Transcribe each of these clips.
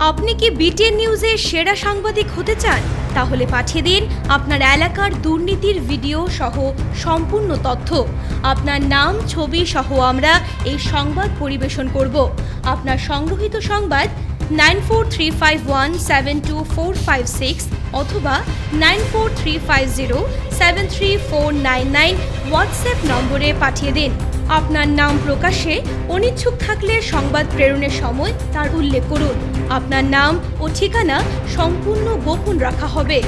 আপনি কি বিটিএন নিউজের সেরা সাংবাদিক হতে চান? তাহলে পাঠিয়ে দিন আপনার এলাকার দুর্নীতির ভিডিও সহ সম্পূর্ণ তথ্য। আপনার নাম, ছবি সহ আমরা এই সংবাদ পরিবেশন করব। আপনার সংগ্রহীত সংবাদ 9435172456 অথবা 9435073499 হোয়াটসঅ্যাপ নম্বরে পাঠিয়ে দিন। আপনার নাম প্রকাশে অনিচ্ছুক থাকলে সংবাদ প্রেরণের সময় তার উল্লেখ করুন। আপনার নাম ও ঠিকানা সম্পূর্ণ গোপন রাখা হবে।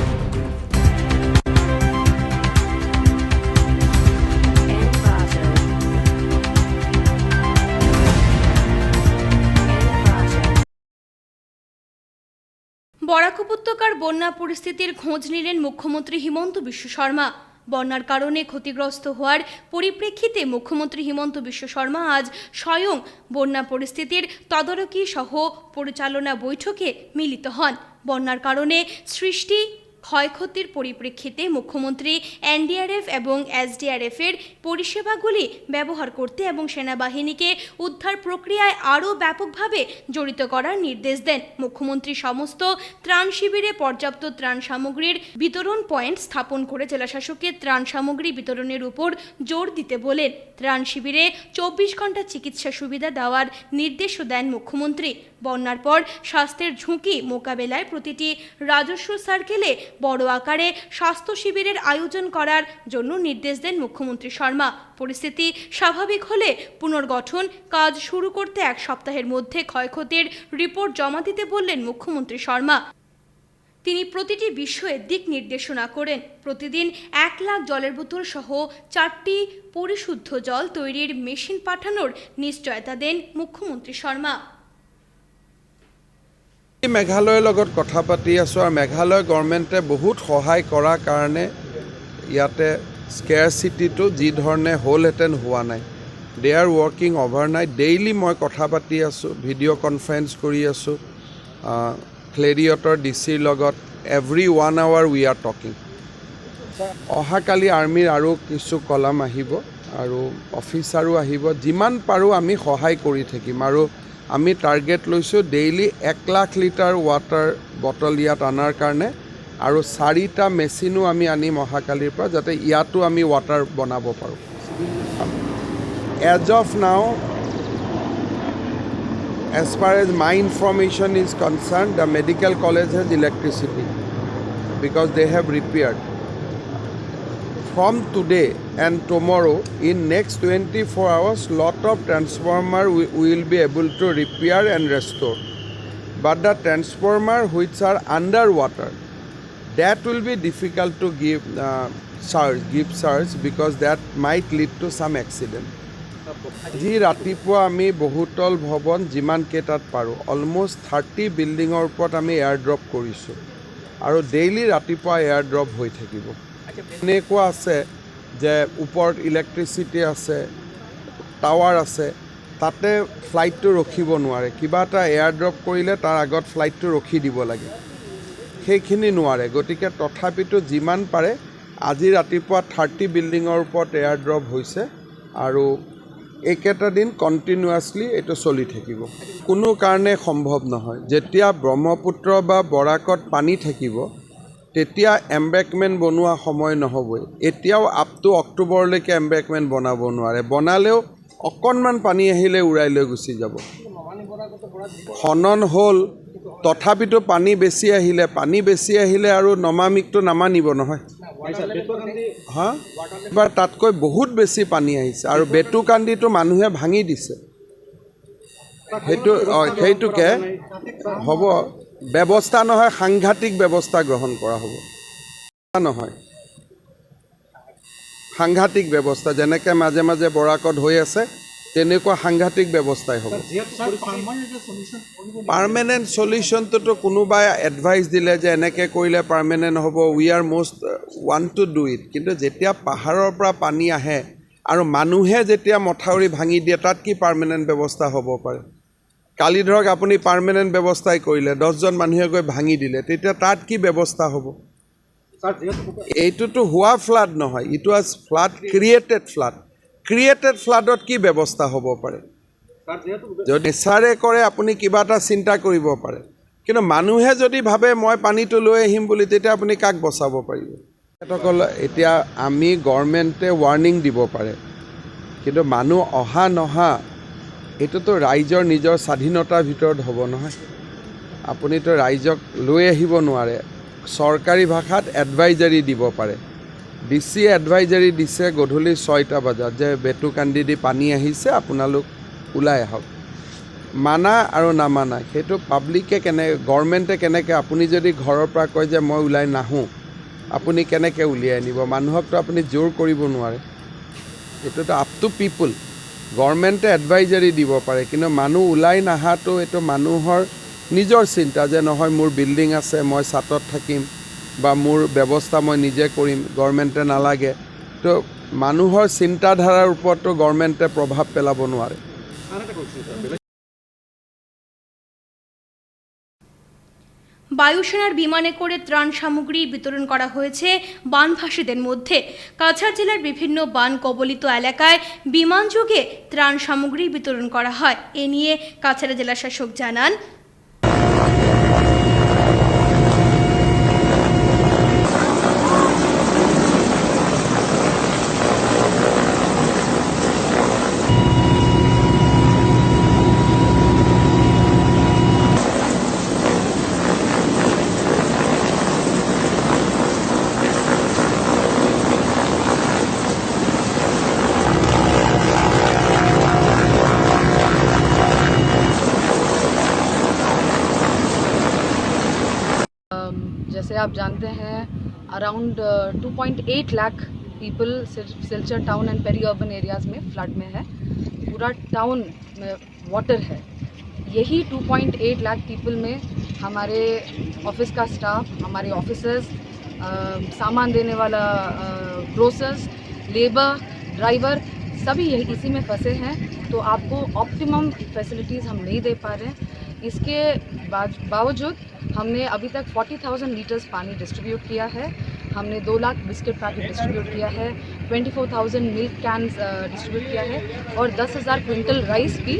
বরাক উপত্যকার বন্যা পরিস্থিতির খোঁজ নিলেন মুখ্যমন্ত্রী হিমন্ত বিশ্ব শর্মা। বন্যার কারণে ক্ষতিগ্রস্ত হওয়ার পরিপ্রেক্ষিতে মুখ্যমন্ত্রী হিমন্ত বিশ্ব শর্মা আজ স্বয়ং বন্যা পরিস্থিতির তদারকি সহ পরিচালনা বৈঠকে মিলিত হন। বন্যার কারণে সৃষ্টি ক্ষয়ক্ষতির পরিপ্রেক্ষিতে মুখ্যমন্ত্রী এনডিআরএফ এবং এসডিআরএফের পরিষেবাগুলি ব্যবহার করতে এবং সেনাবাহিনীকে উদ্ধার প্রক্রিয়ায় আরও ব্যাপকভাবে জড়িত করার নির্দেশ দেন। মুখ্যমন্ত্রী সমস্ত ত্রাণ শিবিরে পর্যাপ্ত ত্রাণ সামগ্রীর বিতরণ পয়েন্ট স্থাপন করে জেলাশাসককে ত্রাণ সামগ্রী বিতরণের উপর জোর দিতে বলেন। ত্রাণ শিবিরে 24 ঘন্টা চিকিৎসা সুবিধা দেওয়ার নির্দেশও দেন মুখ্যমন্ত্রী। বন্যার পর স্বাস্থ্যের ঝুঁকি মোকাবেলায় প্রতিটি রাজস্ব সার্কেলে বড় আকারে স্বাস্থ্য শিবিরের আয়োজন করার জন্য নির্দেশ দেন মুখ্যমন্ত্রী শর্মা। পরিস্থিতি স্বাভাবিক হলে পুনর্গঠন কাজ শুরু করতে এক সপ্তাহের মধ্যে ক্ষয়ক্ষতির রিপোর্ট জমা দিতে বললেন মুখ্যমন্ত্রী শর্মা। তিনি প্রতিটি বিষয়ে দিক নির্দেশনা করেন। প্রতিদিন 1 লাখ জলের বোতল সহ 4টি পরিশুদ্ধ জল তৈরির মেশিন পাঠানোর নিশ্চয়তা দেন মুখ্যমন্ত্রী শর্মা। মেঘালয়ৰ লগত কথা পাতি আছোঁ আৰু মেঘালয় গভৰ্ণমেণ্টে বহুত সহায় কৰাৰ কাৰণে ইয়াতে স্কেয়াৰ চিটিটো যি ধৰণে হ'লহেঁতেন হোৱা নাই। দে আৰ ৱৰ্কিং অভাৰনাইট। ডেইলি মই কথা পাতি আছোঁ, ভিডিঅ' কনফাৰেঞ্চ কৰি আছোঁ ক্লেৰিয়টৰ ডিচিৰ লগত। Every 1 hour we are talking. অহাকালি আৰ্মিৰ আৰু কিছু কলাম আহিব আৰু অফিচাৰো আহিব। যিমান পাৰোঁ আমি সহায় কৰি থাকিম আৰু আমি টাৰ্গেট লৈছোঁ daily 1 lakh litre water bottle ইয়াত অনাৰ কাৰণে আৰু 4টা মেচিনো আমি আনিম অহাকালিৰ পৰা, যাতে ইয়াতো আমি ৱাটাৰ বনাব পাৰোঁ। As of now, as far as my information is concerned, the medical college has electricity because they have repaired. From today and tomorrow, in next 24 hours, lot of transformer we will be able to repair and restore. But the transformer which are underwater, that will be difficult to give surge because that might lead to some accident. যি ৰাতিপুৱা আমি বহুতল ভৱন যিমান কেইটাত পাৰোঁ almost 30 বিল্ডিঙৰ ওপৰত আমি এয়াৰ ড্ৰপ কৰিছোঁ আৰু ডেইলি ৰাতিপুৱা এয়াৰ ড্ৰপ হৈ থাকিব। এনেকুৱা আছে যে ওপৰত ইলেক্ট্ৰিচিটি আছে, টাৱাৰ আছে, তাতে ফ্লাইটটো ৰখিব নোৱাৰে। কিবা এটা এয়াৰ ড্ৰপ কৰিলে তাৰ আগত ফ্লাইটটো ৰখি দিব লাগে, সেইখিনি নোৱাৰে। গতিকে তথাপিতো যিমান পাৰে আজি ৰাতিপুৱা 30 বিল্ডিঙৰ ওপৰত এয়াৰ ড্ৰপ হৈছে আৰু এইকেইটা দিন কণ্টিনিউৱাছলি এইটো চলি থাকিব। কোনো কাৰণে সম্ভৱ নহয়। যেতিয়া ব্ৰহ্মপুত্ৰ বা বৰাকত পানী থাকিব তেতিয়া এম্বেকমেণ্ট বনোৱা সময় নহ'বই। এতিয়াও আপ টু অক্টোবৰলৈকে এম্বেকমেণ্ট বনাব নোৱাৰে। বনালেও অকণমান পানী আহিলে উৰাই লৈ গুচি যাব। খনন হ'ল, তথাপিতো পানী বেছি আহিলে আৰু নমামিকটো নামানিব নহয়। হা, এবাৰ তাতকৈ বহুত বেছি পানী আহিছে আৰু বেটুকান্দিটো মানুহে ভাঙি দিছে। সেইটোকে হ'ব ব্যৱস্থা নহয়, সাংঘাতিক ব্যৱস্থা গ্ৰহণ কৰা হ'ব। নহয় সাংঘাতিক ব্যৱস্থা, যেনেকৈ মাজে মাজে বৰাকত হৈ আছে তেনেকুৱা সাংঘাতিক ব্যৱস্থাই হ'ব। পাৰ্মানেণ্ট চলিউশ্যনটোতো কোনোবাই এডভাইচ দিলে যে এনেকৈ কৰিলে পাৰ্মানেণ্ট হ'ব, উই আৰ মষ্ট ৱান্ট টু ডু ইট। কিন্তু যেতিয়া পাহাৰৰ পৰা পানী আহে আৰু মানুহে যেতিয়া মথাউৰি ভাঙি দিয়ে, তাত কি পাৰ্মানেণ্ট ব্যৱস্থা হ'ব পাৰে? কালি ধৰক আপুনি পাৰ্মানেণ্ট ব্যৱস্থাই কৰিলে, 10জন মানুহে গৈ ভাঙি দিলে, তেতিয়া তাত কি ব্যৱস্থা হ'ব? এইটোতো হোৱা ফ্লাড নহয়, ইট ৱাজ ফ্লাড, ক্ৰিয়েটেড ফ্লাডত কি ব্যৱস্থা হ'ব পাৰে? যদি নেচাৰে কৰে আপুনি কিবা এটা চিন্তা কৰিব পাৰে। কিন্তু মানুহে যদি ভাবে মই পানীটো লৈ আহিম বুলি তেতিয়া আপুনি কাক বচাব পাৰিব তেখেতসকল এতিয়া আমি গভৰ্ণমেণ্টে ৱাৰ্ণিং দিব পাৰে কিন্তু মানুহ অহা নহা এইটোতো ৰাইজৰ নিজৰ স্বাধীনতাৰ ভিতৰত হ'ব নহয় আপুনিতো ৰাইজক লৈ আহিব নোৱাৰে চৰকাৰী ভাষাত এডভাইজাৰী দিব পাৰে DC এডভাইজাৰী দিছে গধূলি 6টা বজাত যে বেটুকান্দি দি পানী আহিছে আপোনালোক ওলাই আহক মানা আৰু নামানা সেইটো পাব্লিকে গভৰ্ণমেণ্টে কেনেকৈ আপুনি যদি ঘৰৰ পৰা কয় যে মই ওলাই নাহোঁ আপুনি কেনেকৈ উলিয়াই আনিব মানুহকতো আপুনি জোৰ কৰিব নোৱাৰে এইটোতো আপ টু পিপুল গভৰ্ণমেণ্টে এডভাইজাৰী দিব পাৰে কিন্তু মানুহ ওলাই নাহাটো এইটো মানুহৰ নিজৰ চিন্তা যে নহয় মোৰ বিল্ডিং আছে মই ছাতত থাকিম বা মোৰ ব্যৱস্থা মই নিজে কৰিম গভৰ্ণমেণ্টে নালাগে তো মানুহৰ চিন্তাধাৰাৰ ওপৰতো গভৰ্ণমেণ্টে প্ৰভাৱ পেলাব নোৱাৰে বায়ুসেনার বিমানে করে ত্রাণ সামগ্রী বিতরণ করা হয়েছে বানভাসীদের মধ্যে কাছাড় জেলার বিভিন্ন বান কবলিত এলাকায় বিমানযোগে ত্রাণ সামগ্রী বিতরণ করা হয় এ নিয়ে কাছাড় জেলা শাসক জানান जैसे आप जानते हैं around 2.8 lakh people Silchar town and peri urban areas में फ्लड में है पूरा टाउन में वाटर है यही 2.8 लाख पीपल में हमारे ऑफिस का स्टाफ हमारे ऑफिसर्स सामान देने वाला ग्रोसर्स लेबर ड्राइवर सभी यही इसी में फंसे हैं तो आपको ऑप्टिमम फैसिलिटीज़ हम नहीं दे पा रहे हैं इसके बावजूद हमने अभी तक 40,000 लीटर्स पानी डिस्ट्रीब्यूट किया है हमने 2 लाख बिस्किट पैकेट डिस्ट्रीब्यूट किया है 24,000 मिल्क कैन्स डिस्ट्रीब्यूट किया है और 10,000 क्विंटल राइस भी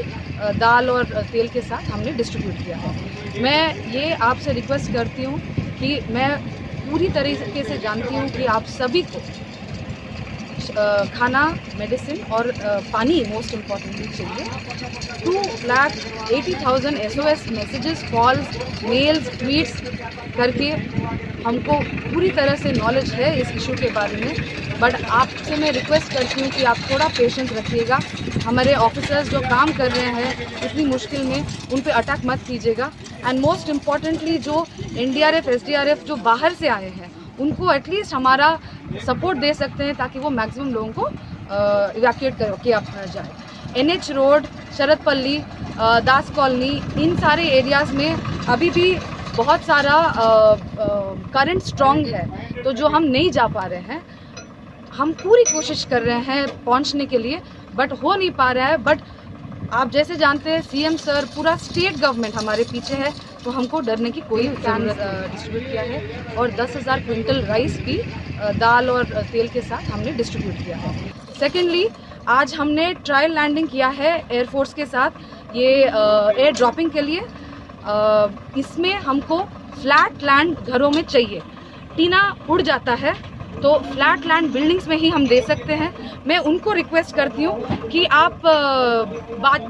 दाल और तेल के साथ हमने डिस्ट्रीब्यूट किया है मैं ये आपसे रिक्वेस्ट करती हूँ कि मैं पूरी तरीके से जानती हूँ कि आप सभी को खाना मेडिसिन और पानी मोस्ट इम्पॉर्टेंटली चाहिए 2,80,000 SOS messages calls mails tweets करके हमको पूरी तरह से नॉलेज है इस इशू के बारे में बट आपसे मैं रिक्वेस्ट करती हूँ कि आप थोड़ा पेशेंस रखिएगा हमारे ऑफिसर्स जो काम कर रहे हैं इतनी मुश्किल में उन पे अटैक मत कीजिएगा एंड मोस्ट इम्पॉर्टेंटली जो NDRF SDRF जो बाहर से आए हैं उनको एटलीस्ट हमारा सपोर्ट दे सकते हैं ताकि वो मैक्सिमम लोगों को इवैक्यूएट करके अपना जाए NH road Sharadpalli Das colony इन सारे एरियाज़ में अभी भी बहुत सारा करंट स्ट्रॉन्ग है तो जो हम नहीं जा पा रहे हैं हम पूरी कोशिश कर रहे हैं पहुंचने के लिए बट हो नहीं पा रहा है बट आप जैसे जानते हैं CM सर पूरा स्टेट गवर्नमेंट हमारे पीछे है तो हमको डरने की कोई जरूरत डिस्ट्रीब्यूट किया है और 10,000 क्विंटल राइस भी दाल और तेल के साथ हमने डिस्ट्रीब्यूट किया है सेकेंडली आज हमने ट्रायल लैंडिंग किया है एयरफोर्स के साथ ये एयर ड्रॉपिंग के लिए इसमें हमको फ्लैट लैंड घरों में चाहिए टीना उड़ जाता है तो फ्लैट लैंड बिल्डिंग्स में ही हम दे सकते हैं मैं उनको रिक्वेस्ट करती हूँ कि आप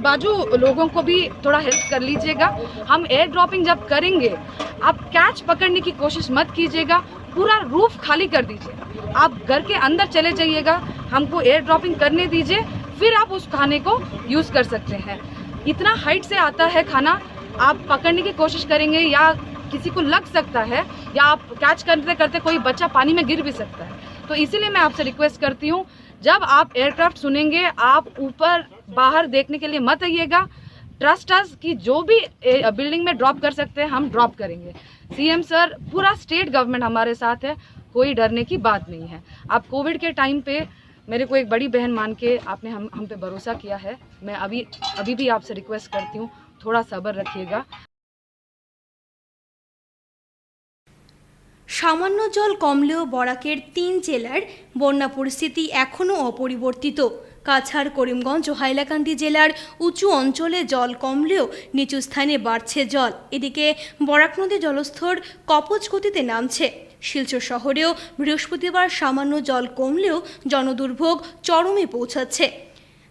बाजू लोगों को भी थोड़ा हेल्प कर लीजिएगा हम एयर ड्रॉपिंग जब करेंगे आप कैच पकड़ने की कोशिश मत कीजिएगा पूरा रूफ खाली कर दीजिए आप घर के अंदर चले जाइएगा हमको एयर ड्रॉपिंग करने दीजिए फिर आप उस खाने को यूज़ कर सकते हैं इतना हाइट से आता है खाना आप पकड़ने की कोशिश करेंगे या किसी को लग सकता है या आप कैच करते करते कोई बच्चा पानी में गिर भी सकता है तो इसीलिए मैं आपसे रिक्वेस्ट करती हूँ जब आप एयरक्राफ्ट सुनेंगे आप ऊपर बाहर देखने के लिए मत आइएगा ट्रस्ट अस कि जो भी बिल्डिंग में ड्रॉप कर सकते हैं हम ड्रॉप करेंगे CM सर पूरा स्टेट गवर्नमेंट हमारे साथ है कोई डरने की बात नहीं है आप कोविड के टाइम पे मेरे को एक बड़ी बहन मान के आपने हम पे भरोसा किया है मैं अभी भी आपसे रिक्वेस्ट करती हूँ थोड़ा सब्र रखिएगा সামান্য জল কমলেও বরাকের 3 জেলার বন্যা পরিস্থিতি এখনও অপরিবর্তিত কাছাড়, করিমগঞ্জ ও হাইলাকান্দি জেলার উঁচু অঞ্চলে জল কমলেও নিচু স্থানে বাড়ছে জল। এদিকে বরাক নদীর জলস্তর কপচ গতিতে নামছে। শিলচর শহরেও বৃহস্পতিবার সামান্য জল কমলেও জনদুর্ভোগ চরমে পৌঁছাচ্ছে।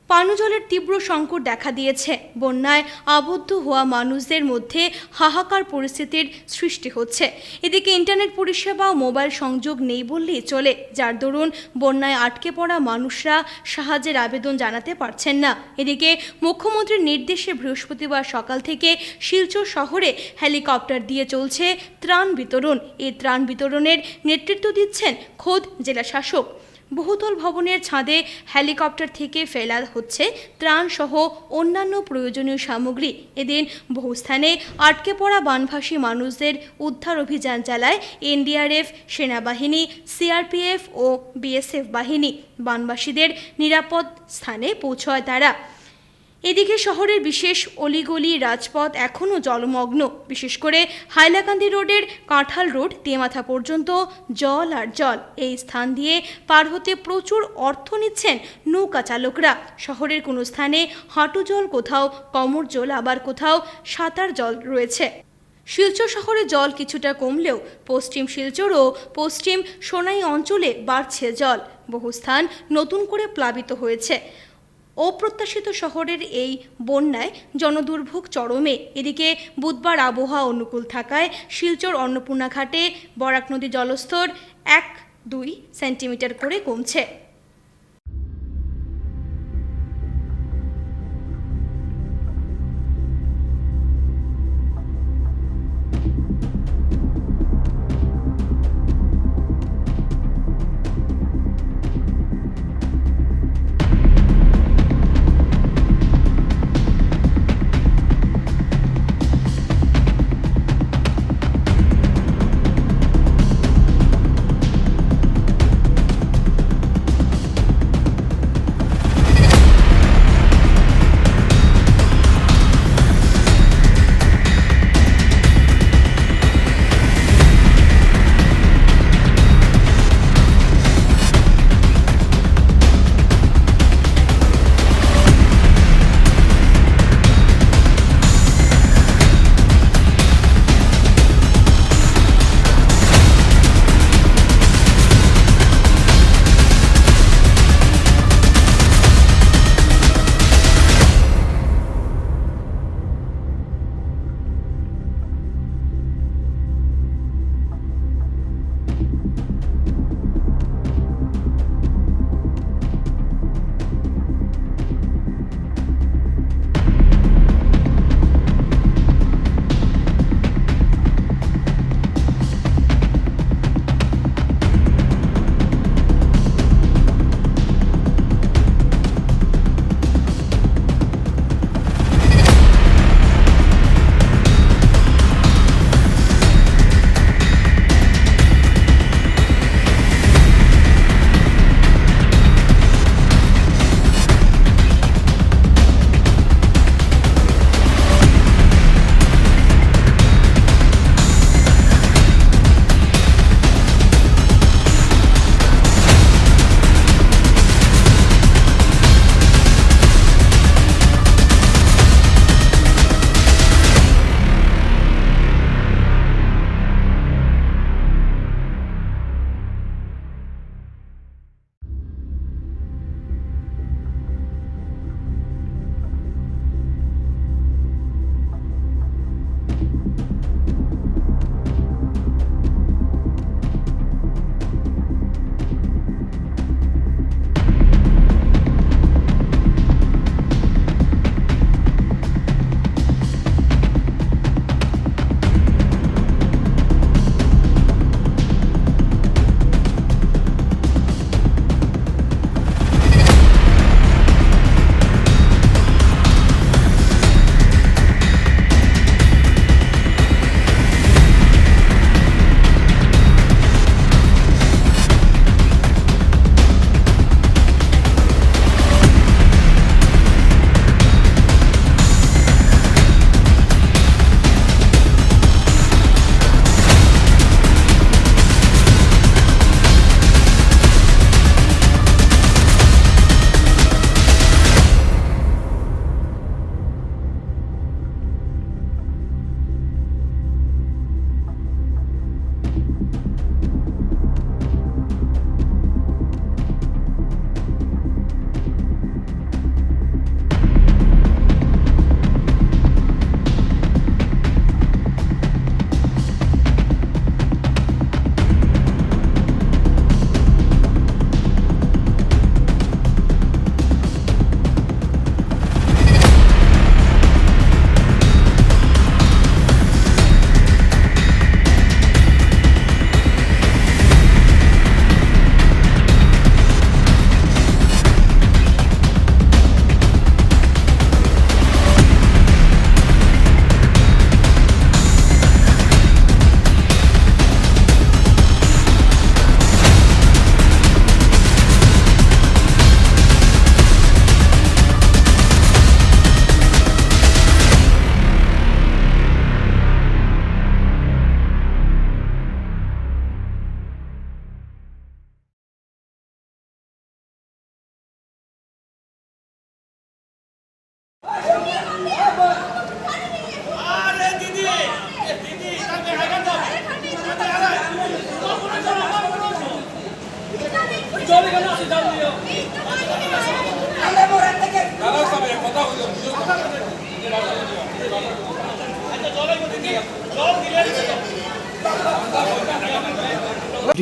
পানীয় জলের তীব্র সংকট দেখা দিয়েছে। বন্যায় আবদ্ধ হওয়া মানুষদের মধ্যে হাহাকার পরিস্থিতির সৃষ্টি হচ্ছে। এদিকে ইন্টারনেট পরিষেবা ও মোবাইল সংযোগ নেই বললেই চলে, যার দরুন বন্যায় আটকে পড়া মানুষরা সাহায্যের আবেদন জানাতে পারছেন না। এদিকে মুখ্যমন্ত্রীর নির্দেশে বৃহস্পতিবার সকাল থেকে শিলচর শহরে হেলিকপ্টার দিয়ে চলছে ত্রাণ বিতরণ। এই ত্রাণ বিতরণের নেতৃত্ব দিচ্ছেন খোদ জেলা শাসক। বহুতল ভবনের ছাদে হেলিকপ্টার থেকে ফেলা হচ্ছে ত্রাণ সহ অন্যান্য প্রয়োজনীয় সামগ্রী। এদিন বহু স্থানে আটকে পড়া বানভাসী মানুষদের উদ্ধার অভিযান চালায় এনডিআরএফ, সেনাবাহিনী, সিআরপিএফ ও বিএসএফ বাহিনী। বানবাসীদের নিরাপদ স্থানে পৌঁছয় তারা। এদিকে শহরের বিশেষ অলিগলি রাজপথ এখনও জলমগ্ন। বিশেষ করে হাইলাকান্দি রোডের কাঁঠাল রোড তেমাথা পর্যন্ত জল আর জল। এই স্থান দিয়ে পার হতে প্রচুর অর্থ নিচ্ছেন নৌকা চালকরা। শহরের কোনো স্থানে হাঁটু জল, কোথাও কোমর জল, আবার কোথাও সাঁতার জল রয়েছে। শিলচর শহরে জল কিছুটা কমলেও পশ্চিম শিলচর ও পশ্চিম সোনাই অঞ্চলে বাড়ছে জল। বহু স্থান নতুন করে প্লাবিত হয়েছে। অপ্রত্যাশিত শহরের এই বন্যায় জনদুর্ভোগ চরমে। এদিকে বুধবার আবহাওয়া অনুকূল থাকায় শিলচর অন্নপূর্ণা ঘাটে বরাক নদীর জলস্তর 1-2 সেন্টিমিটার করে কমছে।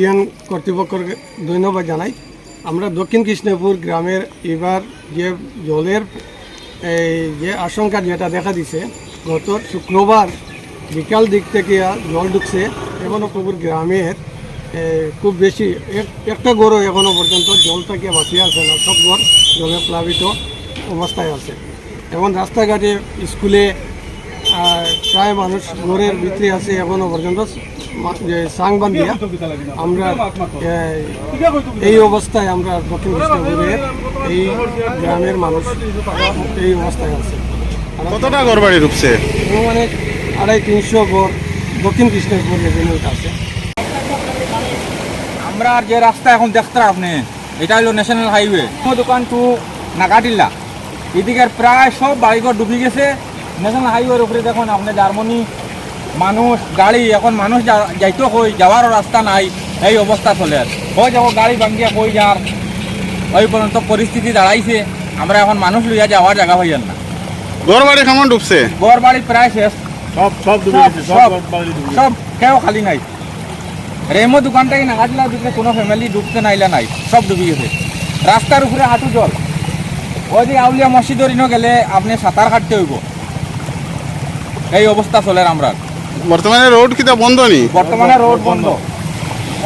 ইউটিএন কর্তৃপক্ষকে ধন্যবাদ জানাই। আমরা দক্ষিণ কৃষ্ণপুর গ্রামের এবার যে জলের যে আশঙ্কা যেটা দেখা দিছে, গত শুক্রবার বিকাল দিক থেকে জল ঢুকছে। এখনও পুকুর গ্রামের খুব বেশি একটা গরু এখনও পর্যন্ত জল থেকে বাঁচিয়ে আছে না, সব ঘর জলে প্লাবিত অবস্থায় আছে। এখন রাস্তাঘাটে স্কুলে প্রায় মানুষ ঘরের ভিতরে আছে এখনও পর্যন্ত সাং বান্ধিয়া। আমরা এই অবস্থায় আমরা দক্ষিণ কৃষ্ণপুরের এই গ্রামের মানুষ এই অবস্থায় আছে। কতটা ঘর বাড়ি ঢুকছে? মানে 250-300 ঘর দক্ষিণ কৃষ্ণপুর রেভিনিউতে আছে। আমরা যে রাস্তা এখন দেখতে আপনি, এটা হলো ন্যাশনাল হাইওয়ে দোকান টু নাগাটিল্লা, এদিকের প্রায় সব বাড়িঘর ডুবে গেছে। ন্যাশনাল হাইওয়ের উপরে দেখুন আপনি জার্মানি মানুষ গাড়ি, এখন মানুষ যাইতো কই, যাওয়ারও রাস্তা নাই, এই অবস্থা চলে আর হয়ে যাবো গাড়ি ভাঙ্গিয়া কই যার ওই পর্যন্ত পরিস্থিতি দাঁড়াইছে। আমরা এখন মানুষ লইয়া যাওয়ার জায়গা হইয়ার না। ঘর বাড়ি কেমন ডুবছে? ঘর বাড়ি প্রায় শেষ, সব কেউ খালি নাই। রেমো দোকানটাই নাগাটিলা দিকে কোনো ফ্যামিলি ডুবতে নাইলা নাই, সব ডুবি গেছে। রাস্তার উপরে হাঁটু জল। ওই যে আউলিয়া মসজিদের ইনো গেলে আপনি সাঁতার কাটতে হইব, এই অবস্থা চলে আমরা। বর্তমানে রোড কিটা বন্ধ নি? বর্তমানে রোড বন্ধ,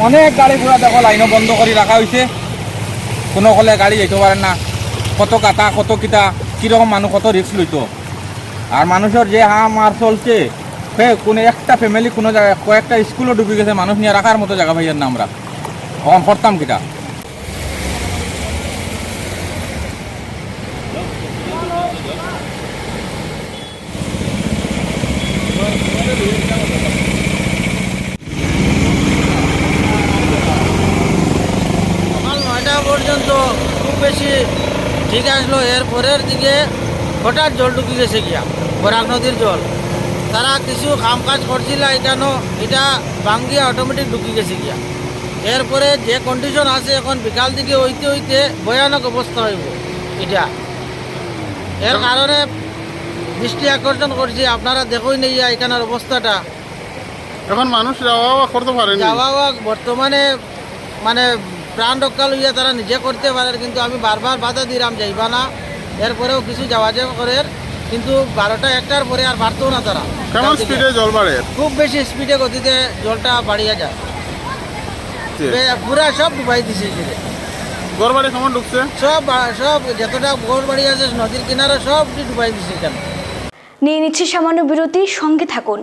অনেক গাড়ি ঘোড়া দেখো লাইনও বন্ধ করে রাখা হয়েছে, কোনো কলে গাড়ি যেতে পারে না। কত কাটা কত কিটা কীরকম মানুষ কত রিস্ক লইতো। আর মানুষের যে মার চলছে, কোনো একটা ফ্যামিলি কোনো জায়গায় কয়েকটা স্কুলও ডুবে গেছে, মানুষ নিয়ে রাখার মতো জায়গা ভাইয়ের না। আমরা এখন করতাম কিটা। সকাল 9টা পর্যন্ত খুব বেশি ঠিক আসলো, এর পরের দিকে হঠাৎ জল ঢুকে গেছে গিয়া, বরাক নদীর জল। তারা কিছু কাম কাজ করছিল এখানো, এটা ভাঙ্গিয়া অটোমেটিক ঢুকে গেছে গিয়া। এরপরে যে কন্ডিশন আছে এখন বিকাল দিকে হইতে হইতে ভয়ানক অবস্থা হইব এটা। এর কারণে দৃষ্টি আকর্ষণ করছি, আপনারা দেখোই নেই এখানের অবস্থাটা। এখন মানুষ যাওয়া করতে পারেনি। যাওয়া বর্তমানে মানে প্রাণ রক্ষা লইয়া তারা নিজে করতে পারে, কিন্তু আমি বারবার বাধা দিলাম যাইবা না। এরপরেও কিছু যাওয়া যাওয়া করে, কিন্তু 12টা-1টার পরে আর বাড়তেও না তারা। কেমন স্পিডে জল বাড়ে? খুব বেশি স্পিডে গতিতে জলটা বাড়িয়া যায়, পুরা সব ডুবাই দিছে। ঘর বাড়ি কেমন ঢুকছে? সব যতটা ঘর বাড়ি আছে নদীর কিনারে সব ডুবাই দিছে এখানে। নিয়ে নিচ্ছে সামান্য বিরতি, সঙ্গে থাকুন।